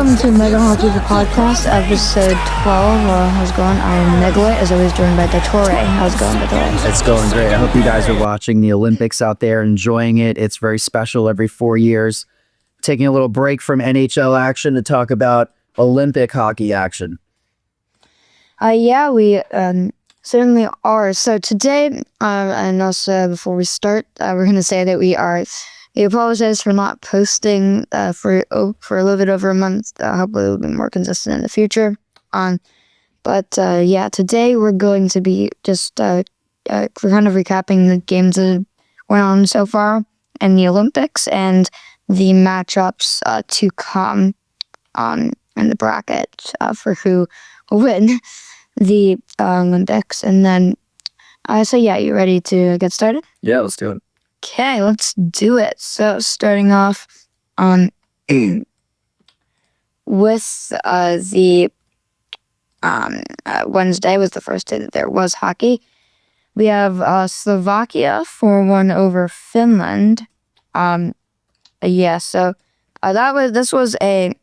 Welcome to MegaHockey, the podcast, episode 12. How's it going? I'm Megalite, as always, joined by Dottore. How's it going, Dottore? It's going great. I hope you guys are watching the Olympics out there, enjoying it. It's very special every 4 years. Taking a little break from NHL action to talk about Olympic hockey action. Yeah, we certainly are. So today, and also before we start, we're going to say that we apologize for not posting for a little bit over a month. Hopefully we'll be more consistent in the future. But today we're going to be just we're kind of recapping the games that went on so far in the Olympics and the matchups to come in the bracket for who will win the Olympics. And then, you ready to get started? Yeah, let's do it. Okay, let's do it. So starting off with the Wednesday was the first day that there was hockey. We have Slovakia 4-1 over Finland. This was a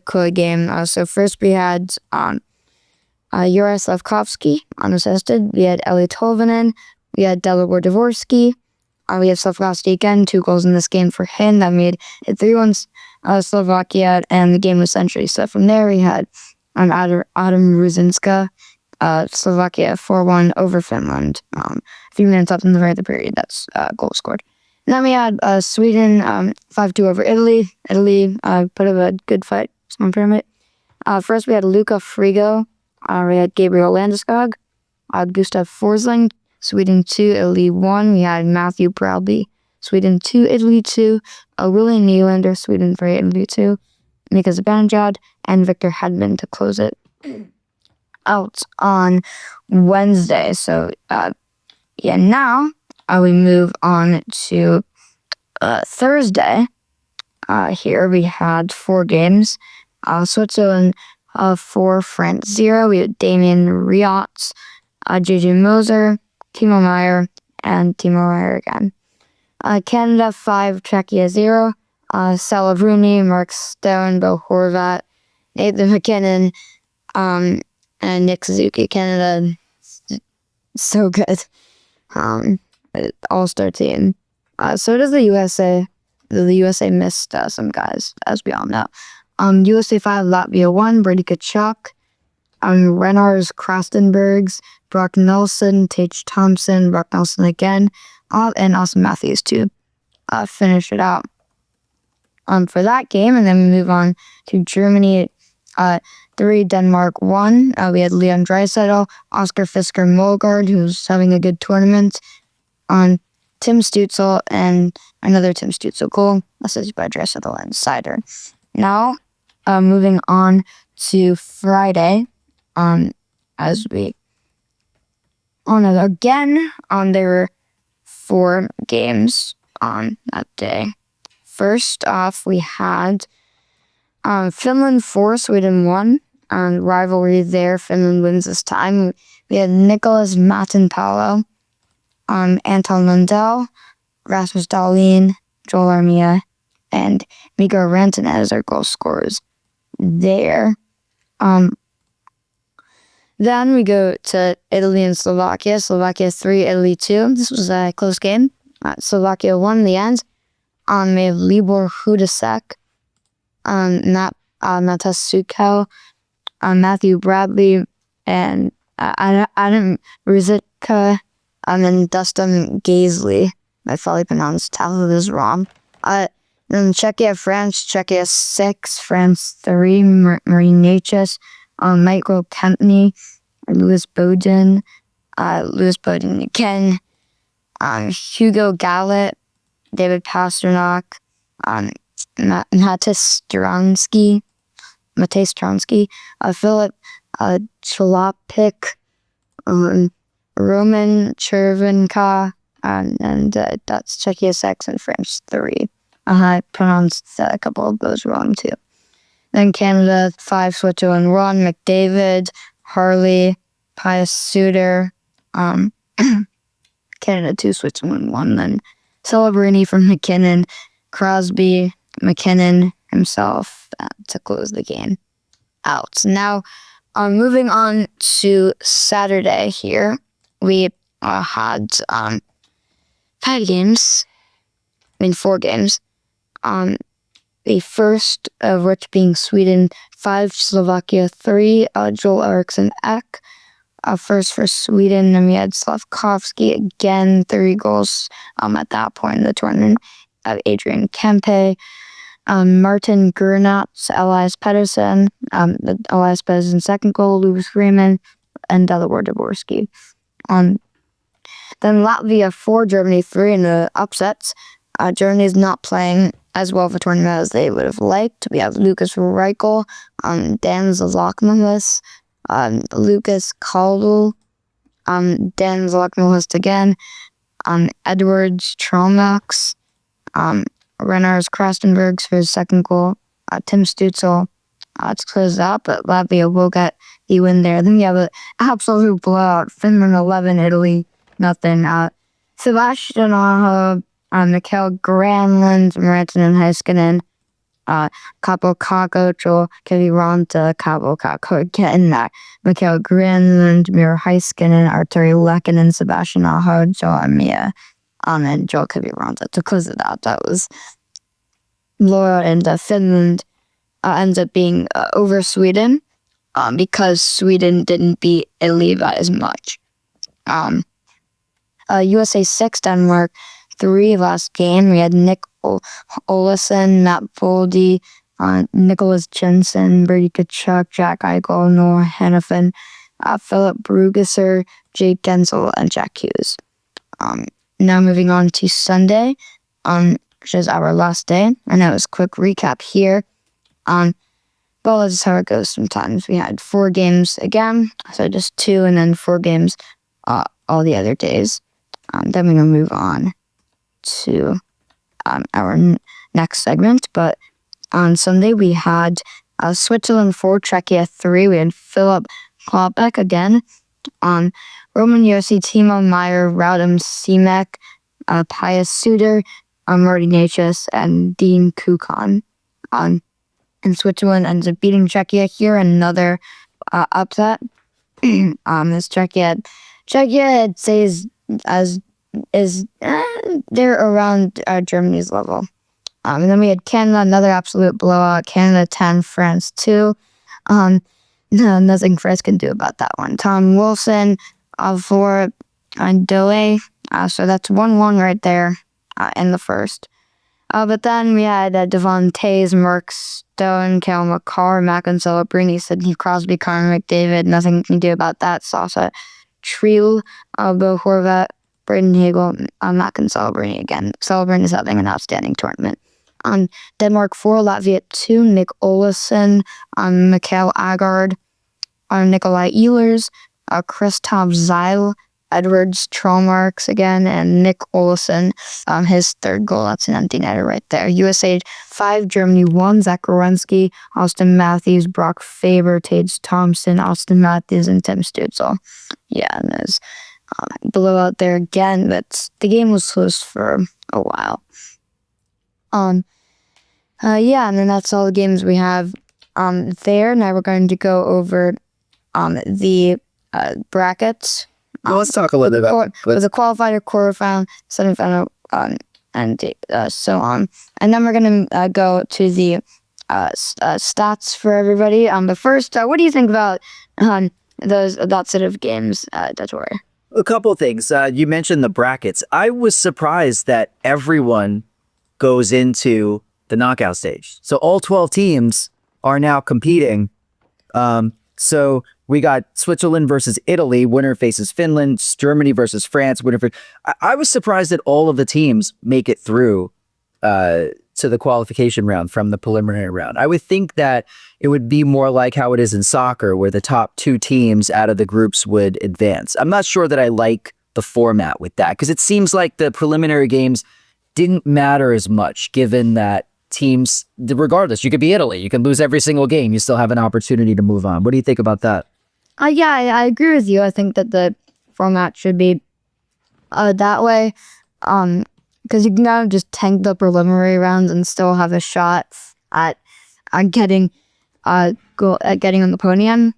cool game. So first we had Juraj Slafkovsky unassisted. We had Eli Tolvanen. We had Dalibor Dvorsky. We have Slafkovsky again, 2 goals in this game for him. That made it 3-1 Slovakia, and the game was essentially set from there. We had Adam Ruzinska, Slovakia 4-1 over Finland. A few minutes left in the very period, that's goal scored. And then we had Sweden 5-2 over Italy. Italy put up a good fight. First we had Luca Frigo. We had Gabriel Landeskog. Gustav Forsling. Sweden 2, Italy 1. We had Matthew Proudby. Sweden 2, Italy 2. William Nylander, Sweden 3, Italy 2. Mika Zibanejad and Victor Hedman to close it out on Wednesday. So, now we move on to Thursday. Here we had 4 games. Switzerland 4, France 0. We had Damien Riotz, JJ Moser, Timo Meier, and Timo Meier again. Canada 5, Czechia 0. Sala Bruni, Mark Stone, Bo Horvat, Nathan McKinnon, and Nick Suzuki. Canada, so good. All-star team. So does the USA. The USA missed some guys, as we all know. USA 5, Latvia 1, Brady Tkachuk, Renars, Krastenbergs, Brock Nelson, Tage Thompson, Brock Nelson again, and Austin Matthews to finish it out for that game. And then we move on to Germany 3, Denmark 1. We had Leon Draisaitl, Oscar Fisker Molgaard, who's having a good tournament, Tim Stützle, and another Tim Stützle goal, assisted by Draisaitl and Seider. Now, moving on to Friday, there were 4 games on that day. First off, we had Finland 4, Sweden 1. Rivalry there, Finland wins this time. We had Nicholas Matinpalo, Anton Lundell, Rasmus Dahlin, Joel Armia, and Mikko Rantanen as our goal scorers there. Then we go to Italy and Slovakia. Slovakia 3, Italy 2. This was a close game. Slovakia won in the end. We have Libor Hudacek, Matas Sukel, Matthew Bradley, and Adam Ruzicka, and Dustin Gaisley. I probably pronounced half of this wrong. Then Czechia, France. Czechia 6, France 3, Marine Natchez, Michael Kempney, Louis Bowden again, Hugo Gallet, David Pasternak, Matej Stransky, Philip Chalopik, Roman Chervenka, and that's Czechia 6 and France 3. I pronounced a couple of those wrong too. Then Canada 5, Switzerland 1, McDavid, Harley, Pius Suter, Canada 2, Switzerland 1. Then Celebrini from McKinnon, Crosby, McKinnon, himself to close the game out. Now, moving on to Saturday here, we had 5 games. I mean, 4 games. The first of which being Sweden 5, Slovakia 3, Joel Eriksson Ek. First for Sweden, and we had Slavkovsky again, 3 goals at that point in the tournament. Adrian Kempe, Martin Gernat, Elias Pettersson, Elias Pettersson's second goal, Lucas Raymond, and Dalibor Dvorsky. Then Latvia 4, Germany 3 in the upsets. Germany is not playing as well of a tournament as they would have liked. We have Lucas Reichel, Dan Zalakmalis, Lucas Caldwell, Dan Zalakmalis again, Edwards Tromax, Renars Krastenbergs for his second goal, Tim Stutzel to close it out, but Latvia will get the win there. Then we have an absolute blowout. Finland 11, Italy nothing. Sebastian Aho, Mikael Granlund, Martin Heiskanen, Capo Kakko, Joel Kiviranta, Capo Kakko again, Mikael Granlund, Miro Heiskanen, Arturi Lehkonen, Sebastian Aho, Joel Amia, and Joel Kiviranta to close it out. That was blowout, and Finland ends up being over Sweden because Sweden didn't beat Italy by as much. USA 6, Denmark 3 last game. We had Nick Olesen, Matt Boldy, Nicholas Jensen, Brady Kachuk, Jack Eichel, Noah Hannafin, Philip Brugesser, Jake Gensel, and Jack Hughes. Now moving on to Sunday, which is our last day. I know it's a quick recap here. But that's just how it goes sometimes. We had 4 games again, so just 2, and then 4 games all the other days. Then we're going to move on to our next segment. But on Sunday, we had Switzerland 4, Czechia 3. We had Philip Klopek again. Roman Yossi, Timo Meyer, Raudam Simek, Pius Suter, Marty Natchez, and Dean Kukan. And Switzerland ends up beating Czechia here. Another upset. This Czechia, I'd say is they're around Germany's level. And then we had Canada, another absolute blowout. Canada 10, France 2. No, nothing France can do about that one. Tom Wilson for Doe. So that's 1-1 right there in the first. But then we had Devon Tays, Mark Stone, Cal McCarr, Mackin Celebrini, Sidney Crosby, Connor McDavid. Nothing you can do about that. Sasha Triel, Bo Horvat, Braden Hagel, Mackin Celebrini again. Celebrini is having an outstanding tournament. Denmark 4, Latvia 2, Nick Olesen, Mikael Agard, Nikolai Ehlers, Christoph Zeil, Edwards Tromarks again, and Nick Olesen, his third goal. That's an empty netter right there. USA 5, Germany 1, Zach Werenski, Austin Matthews, Brock Faber, Tage Thompson, Austin Matthews, and Tim Stutzel. Yeah, and there's blowout there again, but the game was close for a while. Yeah, and then that's all the games we have there. Now we're going to go over the brackets. Well, let's talk a little bit about the qualifier, quarterfinal, semifinal, and so on. And then we're going to go to the stats for everybody. But first, what do you think about that set of games, Dator? A couple of things. You mentioned the brackets. I was surprised that everyone goes into the knockout stage. So all 12 teams are now competing. So we got Switzerland versus Italy, winner faces Finland, Germany versus France, winner for... I was surprised that all of the teams make it through to the qualification round from the preliminary round. I would think that it would be more like how it is in soccer, where the top 2 teams out of the groups would advance. I'm not sure that I like the format with that, because it seems like the preliminary games didn't matter as much, given that teams, regardless, you could be Italy, you can lose every single game, you still have an opportunity to move on. What do you think about that? Yeah, I agree with you. I think that the format should be that way, because you can kind of just tank the preliminary rounds and still have a shot at getting getting on the podium.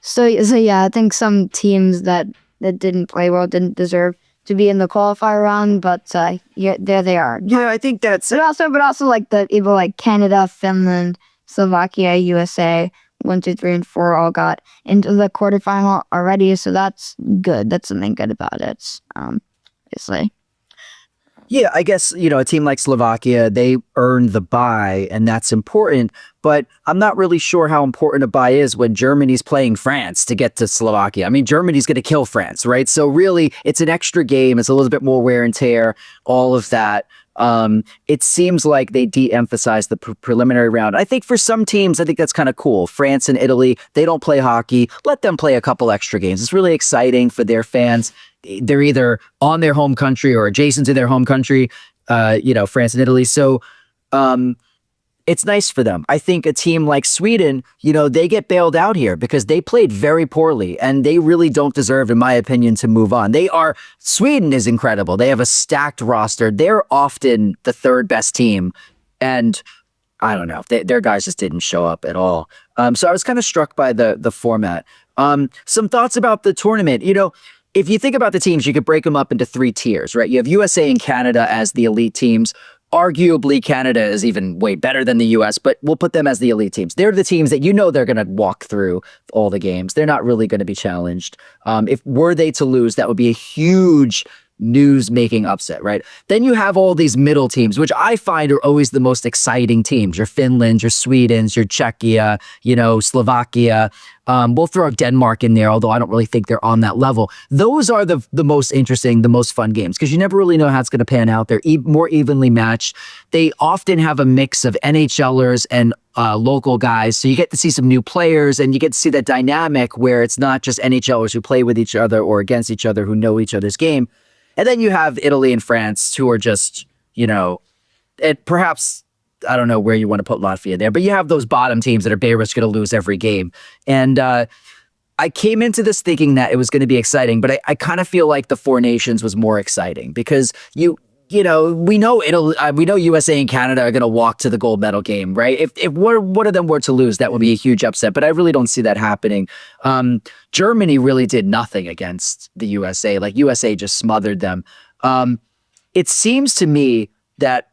So yeah, I think some teams that didn't play well didn't deserve to be in the qualifier round, but yeah, there they are. Yeah, I think that's But also like the people like Canada, Finland, Slovakia, USA, 1, 2, 3, and 4 all got into the quarterfinal already. So that's good. That's something good about it. Obviously. Yeah, I guess, a team like Slovakia, they earned the bye, and that's important. But I'm not really sure how important a bye is when Germany's playing France to get to Slovakia. I mean, Germany's going to kill France, right? So really, it's an extra game. It's a little bit more wear and tear, all of that. It seems like they de-emphasize the preliminary round. I think for some teams, I think that's kind of cool. France and Italy, they don't play hockey. Let them play a couple extra games. It's really exciting for their fans. They're either on their home country or adjacent to their home country, France and Italy. So it's nice for them. I think a team like Sweden, they get bailed out here because they played very poorly and they really don't deserve, in my opinion, to move on. Sweden is incredible. They have a stacked roster. They're often the third best team. And I don't know, their guys just didn't show up at all. So I was kind of struck by the format. Some thoughts about the tournament. If you think about the teams, you could break them up into 3 tiers, right? You have USA and Canada as the elite teams. Arguably, Canada is even way better than the US, but we'll put them as the elite teams. They're the teams that they're going to walk through all the games. They're not really going to be challenged. If were they to lose, that would be a huge news-making upset, right? Then you have all these middle teams, which I find are always the most exciting teams. Your Finlands, your Swedens, your Czechia, Slovakia. We'll throw Denmark in there, although I don't really think they're on that level. Those are the most interesting, the most fun games, because you never really know how it's going to pan out. They're more evenly matched. They often have a mix of NHLers and local guys, so you get to see some new players, and you get to see that dynamic where it's not just NHLers who play with each other or against each other who know each other's game. And then you have Italy and France, who are just, perhaps, I don't know where you want to put Latvia there, but you have those bottom teams that are bare risk going to lose every game. And I came into this thinking that it was going to be exciting, but I kind of feel like the Four Nations was more exciting because we know Italy, we know USA and Canada are going to walk to the gold medal game, right? If one of them were to lose, that would be a huge upset, but I really don't see that happening. Germany really did nothing against the USA. Like, USA just smothered them. It seems to me that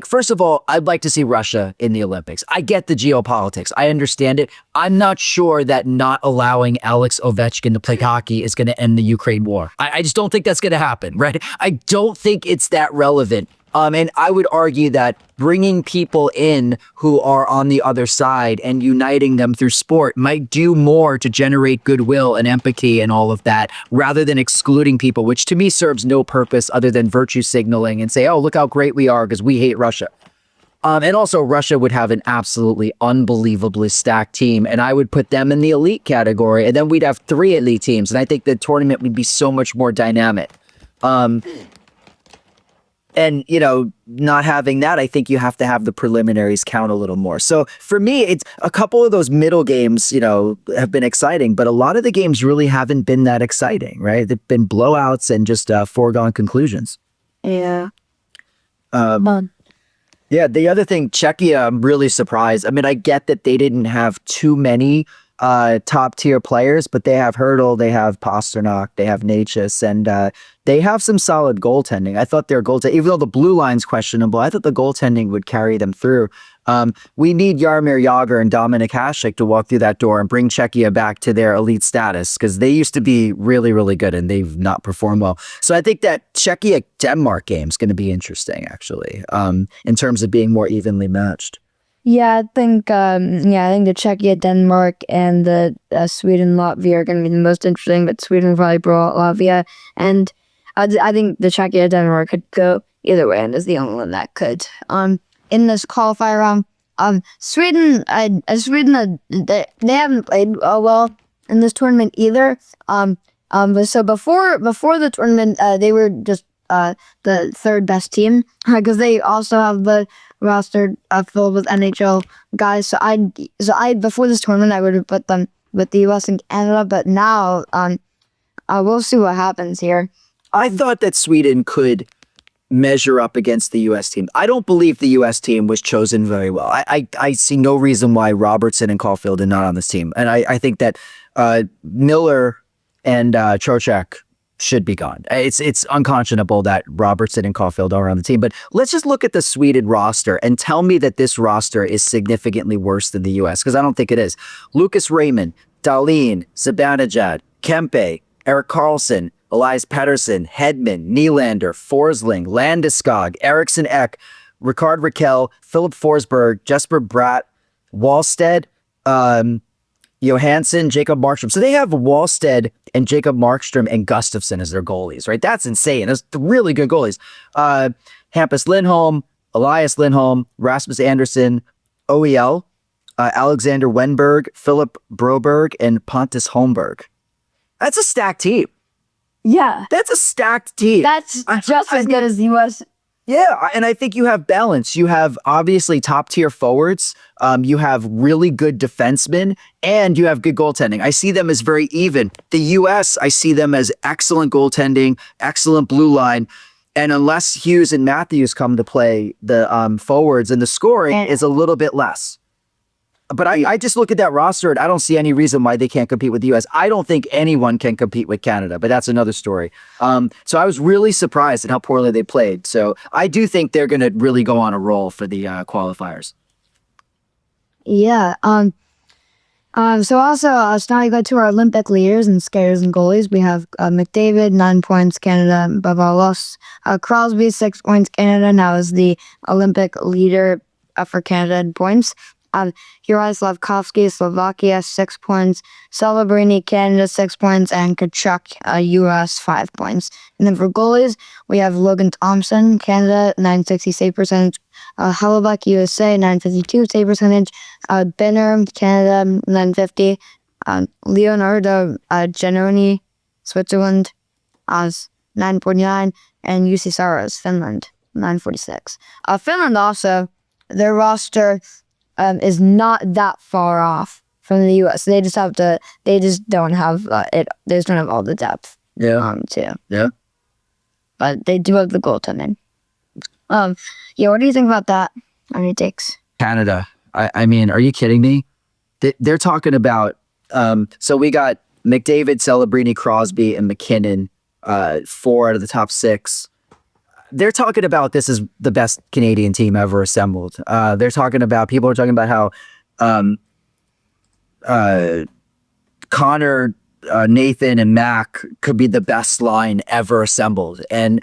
first of all, I'd like to see Russia in the Olympics. I get the geopolitics. I understand it. I'm not sure that not allowing Alex Ovechkin to play hockey is going to end the Ukraine war. I just don't think that's going to happen, right? I don't think it's that relevant. And I would argue that bringing people in who are on the other side and uniting them through sport might do more to generate goodwill and empathy and all of that, rather than excluding people, which to me serves no purpose other than virtue signaling and say, oh, look how great we are because we hate Russia. And also, Russia would have an absolutely unbelievably stacked team, and I would put them in the elite category, and then we'd have 3 elite teams, and I think the tournament would be so much more dynamic. And, not having that, I think you have to have the preliminaries count a little more. So for me, it's a couple of those middle games, have been exciting, but a lot of the games really haven't been that exciting, right? They've been blowouts and just foregone conclusions. Yeah. Yeah, the other thing, Czechia, I'm really surprised. I mean, I get that they didn't have too many top tier players, but they have Hurdle, they have Pasternak, they have Natchez, and they have some solid goaltending. I thought their goaltending, even though the blue line's questionable, I thought the goaltending would carry them through. We need Jaromir Jagr and Dominik Hasek to walk through that door and bring Czechia back to their elite status, because they used to be really, really good and they've not performed well. So I think that Czechia-Denmark game is going to be interesting, actually, in terms of being more evenly matched. Yeah, I think the Czechia, Denmark, and the Sweden, Latvia are going to be the most interesting, but Sweden will probably blow out Latvia. And I think the Czechia, Denmark could go either way, and is the only one that could. In this qualifier round, Sweden, they haven't played well in this tournament either. So before the tournament, they were just the third best team, because they also have the roster filled with NHL guys. So I before this tournament, I would have put them with the US and Canada, but now we'll see what happens here. I thought that Sweden could measure up against the U.S. team. I don't believe the U.S. team was chosen very well. I see no reason why Robertson and Caulfield are not on this team. And I think that Miller and Trocheck should be gone. It's unconscionable that Robertson and Caulfield are on the team. But let's just look at the Sweden roster and tell me that this roster is significantly worse than the U.S., because I don't think it is. Lucas Raymond, Dahlin, Zibanejad, Kempe, Erik Karlsson, Elias Pettersson, Hedman, Nylander, Forsling, Landeskog, Eriksson Ek, Ricard Raquel, Philip Forsberg, Jesper Bratt, Wallstead, Johansson, Jacob Markstrom. So they have Wallstead and Jacob Markstrom and Gustafsson as their goalies, right? That's insane. Those really good goalies. Hampus Lindholm, Elias Lindholm, Rasmus Andersson, OEL, Alexander Wenberg, Philip Broberg, and Pontus Holmberg. That's a stacked team. Yeah. That's a stacked team. That's just as good as the U.S. Yeah, and I think you have balance. You have obviously top-tier forwards. You have really good defensemen, and you have good goaltending. I see them as very even. The U.S., I see them as excellent goaltending, excellent blue line, and unless Hughes and Matthews come to play, the forwards and the scoring is a little bit less. But I just look at that roster and I don't see any reason why they can't compete with the U.S. I don't think anyone can compete with Canada, but that's another story. So I was really surprised at how poorly they played. So I do think they're going to really go on a roll for the qualifiers. Yeah. So also, now you go to our Olympic leaders and skaters and goalies. We have McDavid, 9 points, Canada above all else. Crosby, 6 points, Canada now is the Olympic leader for Canada in points. Juraj Slafkovsky, Slovakia, 6 points. Celebrini, Canada, 6 points. And Kachuk, U.S., 5 points. And then for goalies, we have Logan Thompson, Canada, 960 save percentage. Hellebuck, USA, 952 save percentage. Benner, Canada, 950. Leonardo Giannoni, Switzerland, 949. And UC Saros, Finland, 946. Finland also, their roster is not that far off from the U.S. They just don't have it. They just don't have all the depth. Yeah. Too. Yeah. But they do have the goaltending. Yeah. What do you think about that? Any takes? Canada. I mean, are you kidding me? They're talking about. So we got McDavid, Celebrini, Crosby, and McKinnon. 4 out of the top 6. They're talking about this is the best Canadian team ever assembled. People are talking about how Connor, Nathan, and Mac could be the best line ever assembled. And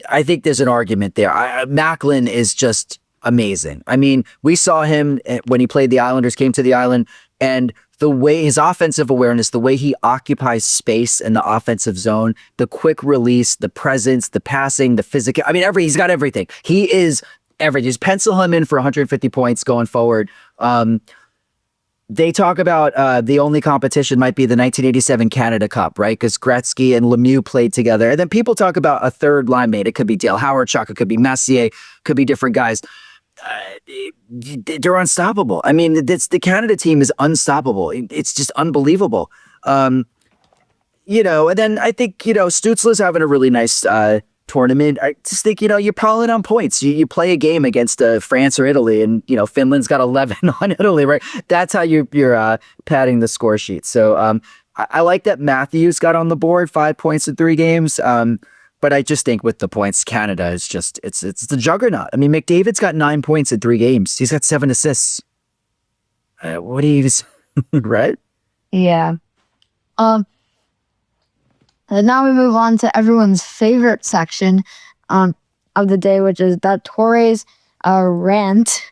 I think there's an argument there. Macklin is just amazing. I mean, we saw him when he played the Islanders, came to the island, and the way his offensive awareness, the way he occupies space in the offensive zone, the quick release, the presence, the passing, the physical. I mean, he's got everything. He is everything. Just pencil him in for 150 points going forward. They talk about the only competition might be the 1987 Canada Cup, right? Because Gretzky and Lemieux played together. And then people talk about a third line mate. It could be Dale Howard-Chuck. It could be Messier. Could be different guys. They're unstoppable. I mean, the Canada team is unstoppable. It's just unbelievable. And then I think, Stützle's having a really nice tournament. I just think, you're piling on points. You play a game against France or Italy, and, Finland's got 11 on Italy, right? That's how you're padding the score sheet. So I like that Matthews got on the board, 5 points in 3 games. But I just think with the points, Canada is just, it's the juggernaut. I mean, McDavid's got 9 points in 3 games. He's got 7 assists. What do you, right? Yeah. And now we move on to everyone's favorite section of the day, which is that Torres rant.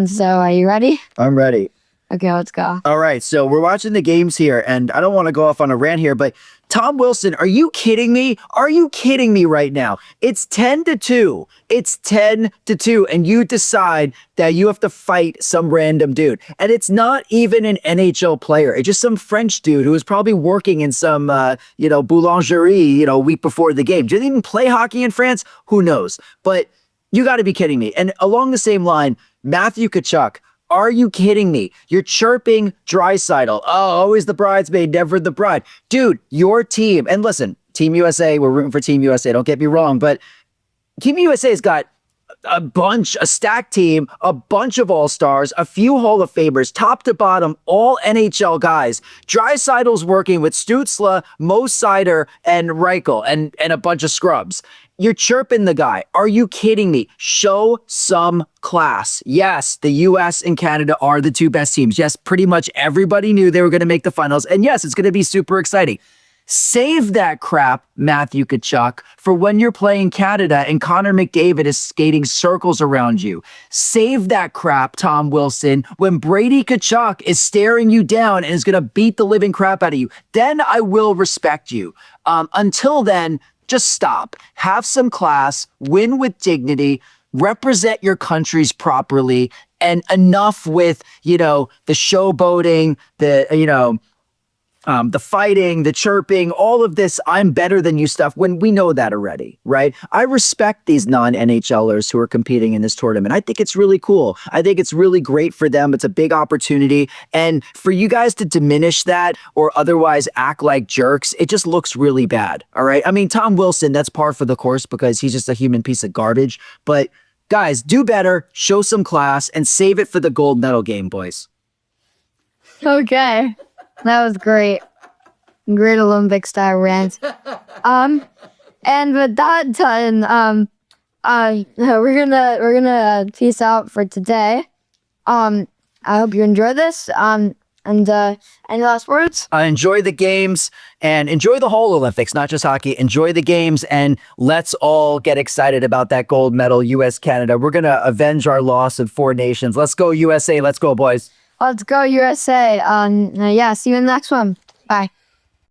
So are you ready? I'm ready. Okay, let's go. All right, so we're watching the games here, and I don't want to go off on a rant here, but Tom Wilson, are you kidding me? Are you kidding me right now? It's 10-2. It's 10-2, and you decide that you have to fight some random dude. And it's not even an NHL player. It's just some French dude who was probably working in some, boulangerie, a week before the game. Do they even play hockey in France? Who knows? But you got to be kidding me. And along the same line, Matthew Tkachuk, are you kidding me? You're chirping Draisaitl. Oh, always the bridesmaid, never the bride. Dude, your team, and listen, Team USA, we're rooting for Team USA, don't get me wrong, but Team USA's got a stacked team, a bunch of all-stars, a few Hall of Famers, top to bottom, all NHL guys. Dreisaitl's working with Stützle, Mo Seider, and Reichel, and a bunch of scrubs. You're chirping the guy. Are you kidding me? Show some class. Yes, the US and Canada are the two best teams. Yes, pretty much everybody knew they were going to make the finals. And yes, it's going to be super exciting. Save that crap, Matthew Tkachuk, for when you're playing Canada and Connor McDavid is skating circles around you. Save that crap, Tom Wilson, when Brady Tkachuk is staring you down and is going to beat the living crap out of you. Then I will respect you. Until then, just stop. Have some class, win with dignity, represent your countries properly, and enough with, the showboating, the fighting, the chirping, all of this, I'm better than you stuff, when we know that already, right? I respect these non-NHLers who are competing in this tournament. I think it's really cool. I think it's really great for them. It's a big opportunity. And for you guys to diminish that or otherwise act like jerks, it just looks really bad, all right? I mean, Tom Wilson, that's par for the course because he's just a human piece of garbage. But guys, do better, show some class, and save it for the gold medal game, boys. Okay. That was great. Great Olympic style rant. And with that done, we're gonna peace out for today. I hope you enjoy this. And any last words? Enjoy the games and enjoy the whole Olympics, not just hockey. Enjoy the games and let's all get excited about that gold medal, US Canada. We're gonna avenge our loss of 4 nations. Let's go USA. Let's go, boys. Let's go USA. Yeah, see you in the next one. Bye.